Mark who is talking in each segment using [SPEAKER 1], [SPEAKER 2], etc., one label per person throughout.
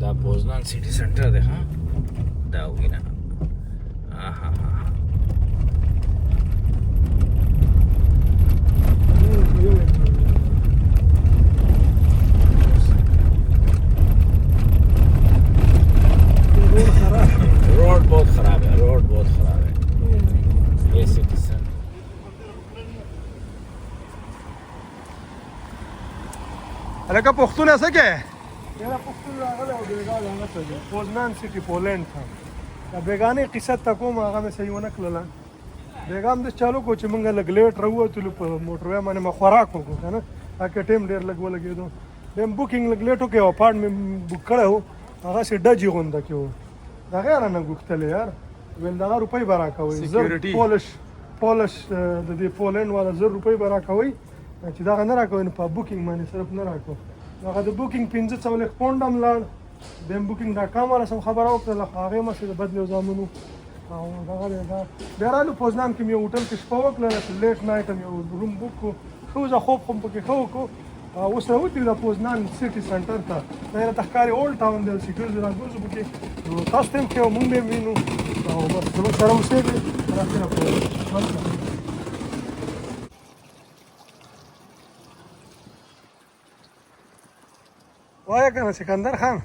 [SPEAKER 1] دا پوزنان سیټي سنټر دی ها دا وینه آها रोड बहुत खराब है ये सिटी सेंटर
[SPEAKER 2] अलका पख्तून ऐसा क्या है मेरा पख्तून रागल है बेगान आना चाहिए पोजनान सिटी पोलैंड था या बेगाने किस्सा तको मागा में सही होना कलला बेगाम दे चालू को चिमंगा लगलेट रहुआ तुलु मोटरवे माने मखराक हो है ना आके टाइम देर लगवा लगे तो देम बुकिंग लगलेट हो के अपार्टमेंट बुक करे हो आगा से डजी होंदा क्यों दागा ना गुक्तले यार वेल दागा रुपए भरा का वही सिक्योरिटी पोलिश द पोलैंड वाला ₹100 भरा का वही چې دا نه راکوي نو په بوکینګ باندې صرف نه راکو هغه د بوکینګ 15 پونډم لاړ د بوکینګ دا کامره سم خبره وکړه هغه مسله د بدلو زامنو او هغه دا بیرالو پوزنان کې یو هوټل کې شپه وکړه لیټ نایټ یو روم بوک کو خو زه خوب هم پکې خو کو اوس راوتی د پوزنان سیټي سنټر ته دا تخکاری اولډ ټاون د سکیورټي راغوز پکې نو تاسو ته کې مونږ به وینو او بس زموږ سره اوسې راځي وایا کنه سکندر خان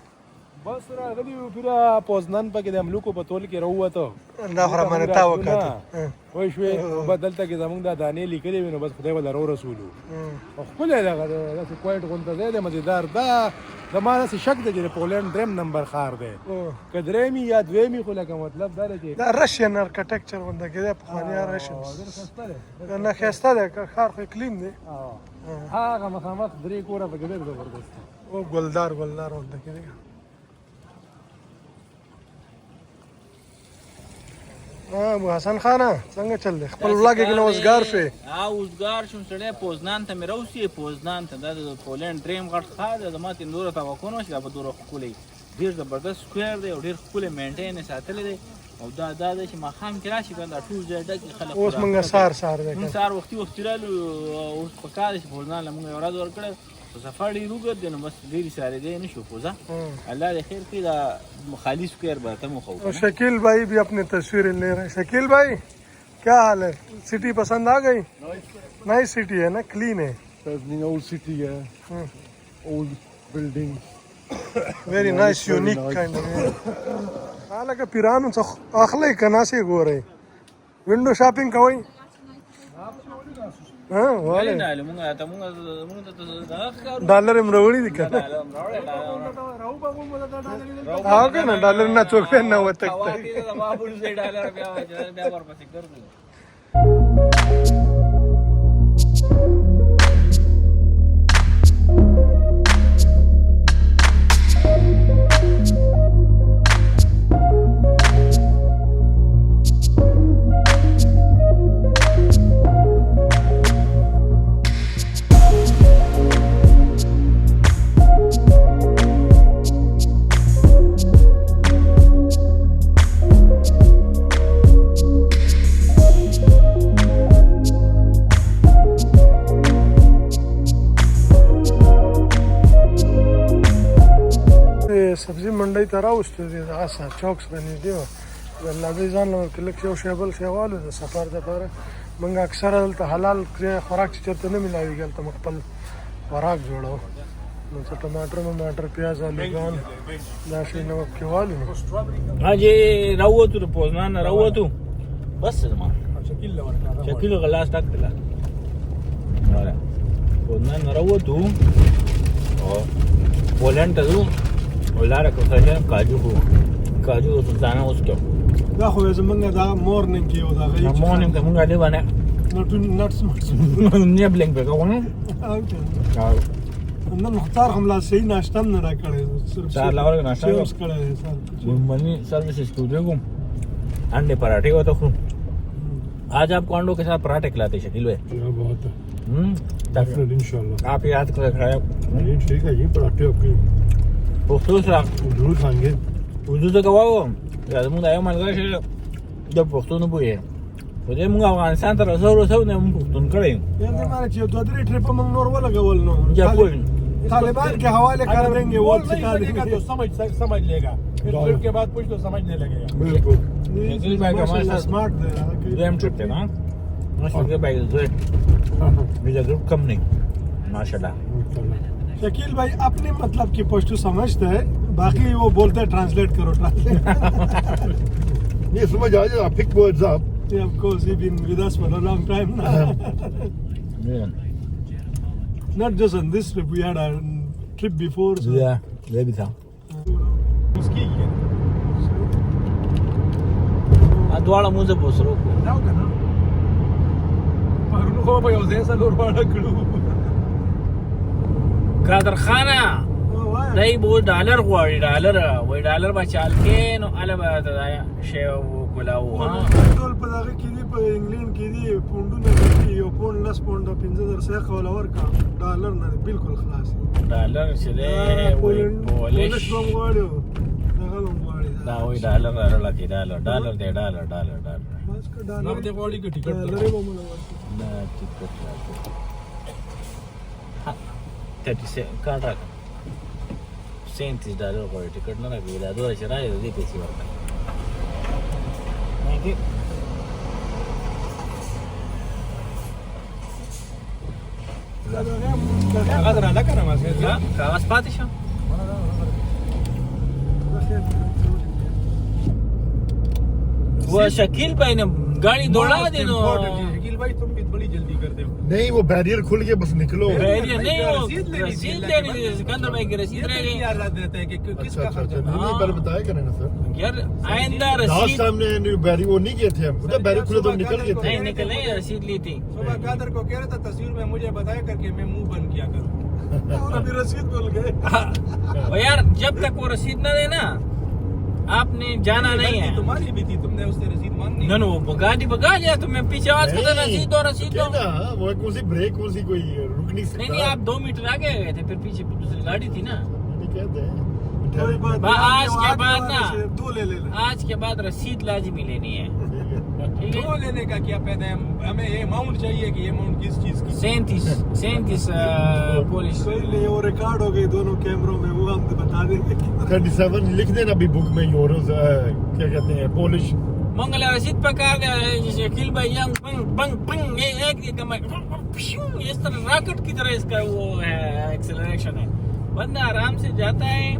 [SPEAKER 3] بس راغلی و پورا پوزنان پکې د املوکو په تول کې راووته
[SPEAKER 2] دا خره باندې تا وکړه
[SPEAKER 3] وای شوې بدلته کې زمونږ د دانې لیکلې وینو بس خدای ولا رسولو خپل دغه د کوایټ غونډه ده مزیدار دا زمانه سي شک د پولند دریم نمبر خار دی کدرېمی یا دویمی خو لکه مطلب دا دی
[SPEAKER 2] دا رشین ارکټیکچر ونده کې په خوانیا رشین نه خسته ده خار خو اقلیم دی
[SPEAKER 3] هغه مخامخ درې کوره په ګډر زبردست
[SPEAKER 2] او ګلدار ونده کې دی ابو حسن خانه څنګه چل دی خپل ولاګ کې نوزګار شوی
[SPEAKER 1] اوزګار شوم سړی پوزنان ته مې راوسی پوزنان ته د پولند دریم غټ ښار دی زما تندوره توقع نه وشوه په دوره ښکلی ډېر زبردست سکویر دی او ډېر ښکلی مینټین یې ساتلی دی او دا دی چې ماښام کې راشي بیا دا ټول ځای ډک خلک
[SPEAKER 2] اوس موږ سهار دی
[SPEAKER 1] موږ سهار وختي رالو اوس په کار دی چې پوزنان له موږ یو ورځ ورکړی سفر ډېر اوږد دی نو بس ډېرې سارې دی نه شو پوزه الله دې خیر کړي دا خالی سکویر به ته مخ
[SPEAKER 2] शकील भाई भी अपनी तस्वीरें ले रहे हैं शकील भाई क्या हाल है सिटी पसंद आ गई नई सिटी है ना क्लीन है
[SPEAKER 3] ओल्ड सिटी है old building
[SPEAKER 2] very nice unique kind of हालांकि पिरानो से अखले कना से गो रहे विंडो शॉपिंग कोई हाँ वाले डॉलर मरोड़ी दिक्कत हाँ क्या ना डॉलर ना चोक पे ना होता सब्जी मंडी तरह उस आशा चौक बनी दी लगे जान कल शेबल शेवालू सफर दफर मंगा अक्सर हलाल खुराक चरते नहीं मिला गया तो मकपल खुराक जोड़ो टमाटर प्याज आलू दाशी नमक के वालू
[SPEAKER 1] हाँ जी रहो तू पोजना ना रहो तू बस शकील गलास तक दिला पोजना ना रहो तू और पोलैंड तू ولاره که خیلی کاجو سلطانه اوس کې
[SPEAKER 2] دا خو زمونږ دا مورنینګ کې او دا غي
[SPEAKER 1] مورنینګ ته مونږ علي باندې
[SPEAKER 2] نټس
[SPEAKER 1] نه بلنګ به کوو
[SPEAKER 2] نن مختار هم لا صحیح ناشته نه را کړې
[SPEAKER 1] چار لاور ناشته
[SPEAKER 2] اوس کړې سر
[SPEAKER 1] मनी सर्विस स्टूडियो को अंडे पराठे हो तो आज आप कॉन्डो के साथ पराठे खिलाते शकील भाई
[SPEAKER 2] बहुत डेफिनेटली इंशाल्लाह
[SPEAKER 1] आप याद कर खाया
[SPEAKER 2] ठीक है ये पराठे आपके
[SPEAKER 1] पख्तो सर
[SPEAKER 2] जरूर खाएंगे
[SPEAKER 1] उर्दू तो कवाओ यार मुझे आया मन कर जब पख्तो न बोए मुझे मुझे अफगानिस्तान तरह से ने हम पख्तून करें
[SPEAKER 2] ये हमारे जो 2-3 ट्रिप में नॉर्मल लगावल नो
[SPEAKER 1] या कोई
[SPEAKER 2] तालिबान के हवाले कर देंगे, वो
[SPEAKER 3] नहीं
[SPEAKER 2] सिखा
[SPEAKER 3] लगेगा
[SPEAKER 2] देंगे।
[SPEAKER 3] तो समझ लेगा, फिर ट्रिप के बाद पूछ तो समझने लगेगा।
[SPEAKER 2] बिल्कुल
[SPEAKER 1] शकील भाई का माशाल्लाह
[SPEAKER 2] स्मार्ट दे रहा है कि-
[SPEAKER 1] रेम ट्रिप थे ना माशाल्लाह भाई जो मेरा ग्रुप कम नहीं माशाल्लाह।
[SPEAKER 2] शकील भाई अपने मतलब की पश्तू समझते हैं, बाकी वो बोलते हैं ट्रांसलेट करो translate.
[SPEAKER 4] Nee, sommer ja, ja, pick words up.
[SPEAKER 2] Yeah, of course, he's been with us for a long time now. Not just on this trip, we had a trip before. So.
[SPEAKER 1] ये भी था
[SPEAKER 3] उसकी है
[SPEAKER 1] अदवाड़ा मुझे पूछ रो को
[SPEAKER 3] जाओ का ना पर उनको भाई उसे ऐसा लोर वाला करू
[SPEAKER 1] कादर खाना
[SPEAKER 2] Oh, wow.
[SPEAKER 1] دای بو ډالر غواړي ډالر وای ډالر به چال کې نو اله به دا شی وکلاو ها
[SPEAKER 2] ټول په دغه کې دي، په انګلند کې دي پونډونه دي، یو پونډ لس پونډه 15,000 سیخ ولا ورکا ډالر نه دی، بالکل خلاص دی.
[SPEAKER 1] ډالر چې دی وای
[SPEAKER 2] پولش
[SPEAKER 1] پولیش
[SPEAKER 2] بم غواړي دغه بم غواړي
[SPEAKER 1] دا وای ډالر راړه کې ډالر ډالر دی ډالر ډالر ډالر
[SPEAKER 2] بس که
[SPEAKER 3] نو
[SPEAKER 2] ډالر
[SPEAKER 3] دې غوړي کې ټیکټ
[SPEAKER 2] ډالر
[SPEAKER 3] ته
[SPEAKER 2] به موږ ورکړو.
[SPEAKER 1] دا ټیکټ راکړه ها 37 کارت راکړه $37 غواړي ټیکټ نه راکړي دا دوه چې راځي دې پیسې ورکړه
[SPEAKER 3] هغه را لکه ما سه
[SPEAKER 1] ها کاغذ پاتې شو वो शकील भाई ने गाड़ी दौड़ा दी नो
[SPEAKER 3] शकील भाई तुम भी बड़ी जल्दी करते हो
[SPEAKER 4] नहीं, वो बैरियर खुल गया, बस निकलो।
[SPEAKER 1] बैरियर नहीं वो
[SPEAKER 3] रसीद लेनी थी,
[SPEAKER 1] रसीद
[SPEAKER 3] अल्लाह
[SPEAKER 1] लेनी
[SPEAKER 3] के
[SPEAKER 1] थी सिकंदर भाई की रसीद रह गई
[SPEAKER 3] याद रहता है कि
[SPEAKER 4] अच्छा
[SPEAKER 3] किसका
[SPEAKER 4] अच्छा
[SPEAKER 3] खर्चा
[SPEAKER 4] अच्छा, नहीं पर बताया करें ना सर।
[SPEAKER 1] यार आइंदा
[SPEAKER 4] लास्ट
[SPEAKER 1] रसीद
[SPEAKER 4] टाइम ने बैरियर वो नहीं किए थे हम, मतलब बैरियर खुले तो हम निकल गए
[SPEAKER 1] नहीं
[SPEAKER 4] थे।
[SPEAKER 1] निकल नहीं रसीद ली थी
[SPEAKER 3] सुबह कादर को कह रहा था तस्वीर में मुझे बताया करके मैं मुंह बंद किया करूं
[SPEAKER 2] और अभी रसीद बोल गए।
[SPEAKER 1] और यार जब तक वो रसीद न देना आपने जाना नहीं है
[SPEAKER 3] तुम्हारी भी थी, तुमने उससे रसीद मांगनी
[SPEAKER 1] न वो गाड़ी भगा लिया तो मैं पीछे आवाज करता
[SPEAKER 4] नहीं,
[SPEAKER 1] रसीद दो रसीद दो
[SPEAKER 4] क्या ना, वो कौन सी ब्रेक, कौन सी कोई रुक नहीं सकता।
[SPEAKER 1] नहीं आप 2 मीटर आगे गए थे फिर पीछे दूसरी गाड़ी थी ना
[SPEAKER 4] नहीं कहते हैं।
[SPEAKER 2] कोई बात
[SPEAKER 1] बा-
[SPEAKER 2] नहीं,
[SPEAKER 1] आज के
[SPEAKER 2] आगे
[SPEAKER 1] बाद
[SPEAKER 2] वाले
[SPEAKER 1] ना।
[SPEAKER 2] से दो ले लेना।
[SPEAKER 1] आज के बाद रसीद लाजमी लेनी है ठीक है
[SPEAKER 3] तो लेने का क्या फायदा है, हमें ये अमाउंट चाहिए कि ये अमाउंट किस चीज की
[SPEAKER 1] 37 पुलिस
[SPEAKER 2] कोई नहीं, वो रिकॉर्ड हो गई दोनों कैमरों में, वो हम बता देंगे।
[SPEAKER 4] 37 लिख देना अभी बुक में, यूरोज क्या कहते हैं, पोलिश।
[SPEAKER 1] मंगल रसीद पका गया शकील भाई यंग पंग पंग पंग ये एक इस तरह रॉकेट की तरह इसका वो है एक्सेलरेशन है बंदा आराम से जाता है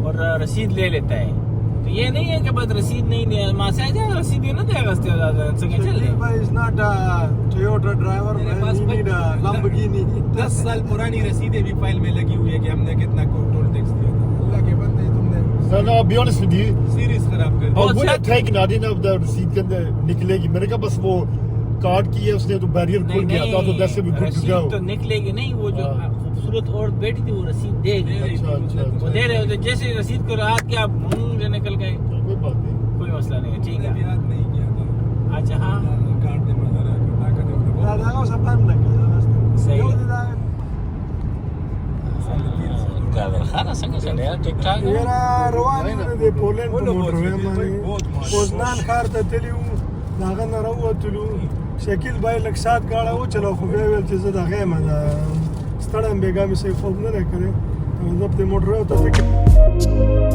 [SPEAKER 1] और रसीद ले लेता है तो ये नहीं है कि बस रसीद नहीं लिया मासे जा रसीद ना देगा चल
[SPEAKER 2] शकील भाई is not a Toyota driver,
[SPEAKER 3] मेरे
[SPEAKER 2] man.
[SPEAKER 3] पास
[SPEAKER 2] He need a Lamborghini.
[SPEAKER 3] 10 साल पुरानी रसीदें भी फाइल में लगी हुई है कि हमने कितना टोल टैक्स दिया था। अल्लाह के बंदे तुमने
[SPEAKER 4] So now I'll be honest with you,
[SPEAKER 3] series खराब कर दी।
[SPEAKER 4] I
[SPEAKER 1] बहुत
[SPEAKER 4] would have
[SPEAKER 1] अच्छा-
[SPEAKER 4] taken, I didn't have the receipt के अंदर निकलेगी, मैंने कहा बस वो कार्ड की है उसने तो बैरियर खुल गया था तो वैसे भी गुड टू
[SPEAKER 1] रसीद
[SPEAKER 4] गो।
[SPEAKER 1] तो निकलेगी नहीं वो जो
[SPEAKER 4] हाँ।
[SPEAKER 1] खूबसूरत औरत बैठी थी वो रसीद देगी
[SPEAKER 4] अच्छा अच्छा
[SPEAKER 1] वो
[SPEAKER 4] अच्छा,
[SPEAKER 1] दे रहे होते जैसे रसीद को रात के आप मुंह से निकल गए
[SPEAKER 4] कोई बात नहीं।
[SPEAKER 1] कोई मसला नहीं है ठीक
[SPEAKER 3] मैंने भी
[SPEAKER 1] है
[SPEAKER 3] याद नहीं किया था।
[SPEAKER 1] अच्छा हाँ
[SPEAKER 3] कार्ड दे मजा रहा है, ताकत है उसने
[SPEAKER 2] لا
[SPEAKER 3] बहुत।
[SPEAKER 2] لا وسط عندك
[SPEAKER 1] सही है।
[SPEAKER 2] يا
[SPEAKER 1] कादर खाना څنګه چلے یار ټیک ټاک
[SPEAKER 2] یاره روان یو د پولند په
[SPEAKER 3] ولو
[SPEAKER 2] موټر
[SPEAKER 3] شکیل
[SPEAKER 2] وې
[SPEAKER 3] بھائی
[SPEAKER 2] باندې
[SPEAKER 3] بہت ماشاءاللہ.
[SPEAKER 2] پوزنان ښار ته تللی وو د هغه نه راووتلو شکیل بھائی لږ ساعت ګاډه وچلو خو بیا ویل چې زه دغه یم ستړی یم بېګا مې صحیح خوب نه دی کړی زه په دې موټر ته فکر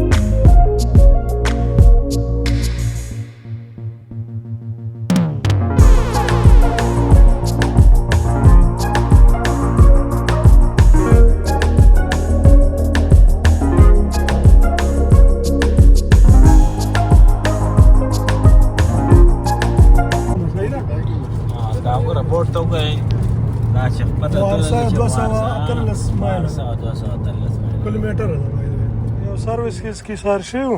[SPEAKER 2] صحیح ده
[SPEAKER 1] دا وګوره بورډ ته وګورئ دا چې پته
[SPEAKER 2] وارسا 213 مایل.
[SPEAKER 1] 213 مایل
[SPEAKER 2] کیلومتر ده یو سرویس کې سار شو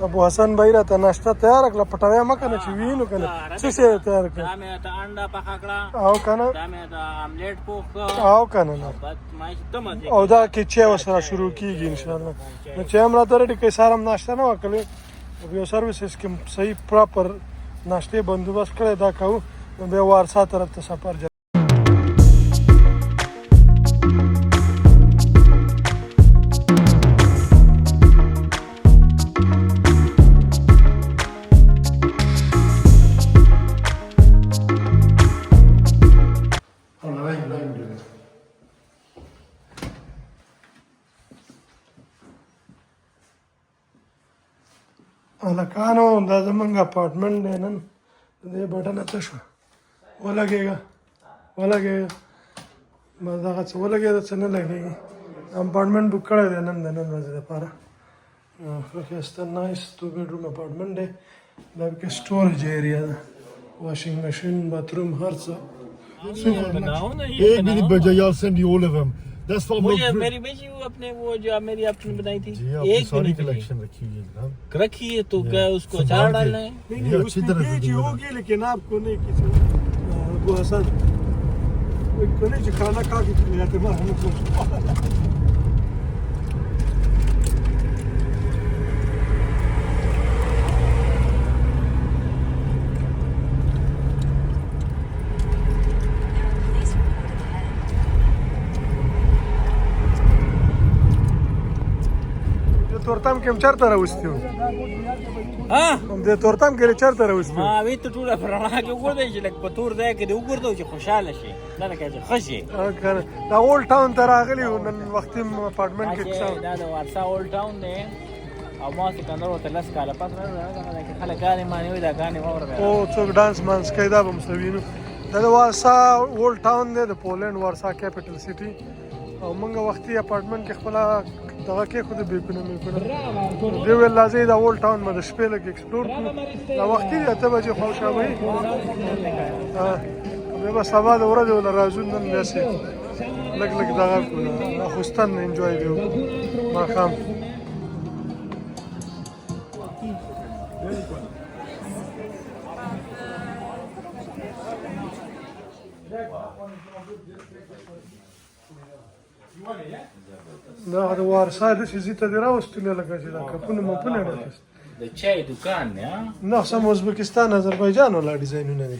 [SPEAKER 2] ابو حسن بھائی را ته ناشته تیار کړه پټاویا مکه نه چې وینو کنه څه شی تیار کړ
[SPEAKER 1] دا مې ته انډا پخا کړه
[SPEAKER 2] او کنه
[SPEAKER 1] دا مې ته آملیټ پوخ
[SPEAKER 2] او کنه نه
[SPEAKER 1] بس ما چې تم
[SPEAKER 2] او دا کې چې وسره شروع کیږي ان شاء الله نو چې هم راته ډېر کې سارم ناشته نه وکړي یو سرویسز کې صحیح پراپر ناشته بندوبست کړی دا کوو نو بیا وارسا طرف ته سفر هلکانو دا زمونږ اپارټمنټ دی نن د دې بټنه څه شوه ولګېږه بس دغه څه ولګېده څه نه لګېږي اپارټمنټ بک کړی دی نن د نن ورځې دپاره ښه ښایسته نایس 2 بیډروم اپارټمنټ دی دا پکې سټوریج ایریا ده واشنګ مشین باتروم هر څه
[SPEAKER 4] एक भी नहीं बचा यार send you all of them that's what
[SPEAKER 1] मुझे मेरी भेजी वो अपने वो जो मेरी आपने बताई थी
[SPEAKER 4] जी आपने
[SPEAKER 1] एक
[SPEAKER 4] सारी
[SPEAKER 1] भी नहीं
[SPEAKER 4] कलेक्शन रखी हुई है जनाब
[SPEAKER 1] रखी है तो क्या उसको अचार डालना है
[SPEAKER 2] नहीं
[SPEAKER 4] ये
[SPEAKER 2] नहीं
[SPEAKER 4] अच्छी
[SPEAKER 2] उसमें
[SPEAKER 4] तरह से
[SPEAKER 2] भेजी
[SPEAKER 4] दिया
[SPEAKER 2] होगी लेकिन आपको नहीं किसी अबू हसन को नहीं जो खाना खा के चले जाते बाहर हमको تورتم کې هم چرته راوستي وو
[SPEAKER 1] ها
[SPEAKER 2] هم دې تورتم کې چرته راوستي وو
[SPEAKER 1] ما وی ته ټوله پرانا کې وګورئ چې لکه په تور ځای کې دې وګورئ چې خوشاله شي دا لکه چې خوشي
[SPEAKER 2] کنه دا اولډ ټاون ته راغلی وو نن وختي اپارټمنټ کې څه
[SPEAKER 1] دا د وارسا اولډ ټاون دی او ما سکندر ورته لس کاله پس راغلی چې خلک ګانې مانې وایي دا ګانې واورم
[SPEAKER 2] او څوک ډانس مانس کوي دا به هم څه وینو دا د وارسا اولډ ټاون دی د پولینډ وارسا کیپټل سیټي او موږ وختي اپارټمنټ کې خپله دغه کې خو د بیکونه میکونه دې ویل راځئ دا اولډ ټاون به د شپې لږ ایکسپلور کړو دا وختي دی 8 بجې خوشحالوي بیا به سبا د ورځې وله راځو نن داسې لږ لږ دغه کړو اخوستن انجوای دی ماښام دا د وارسا داسې ځي ته دې راوستلې لکه چې دا کپونه مپونه راخیست
[SPEAKER 1] د چای دکان دی ها
[SPEAKER 2] نه سم ازبکستان اذربایجان ولا ډیزاینونه دي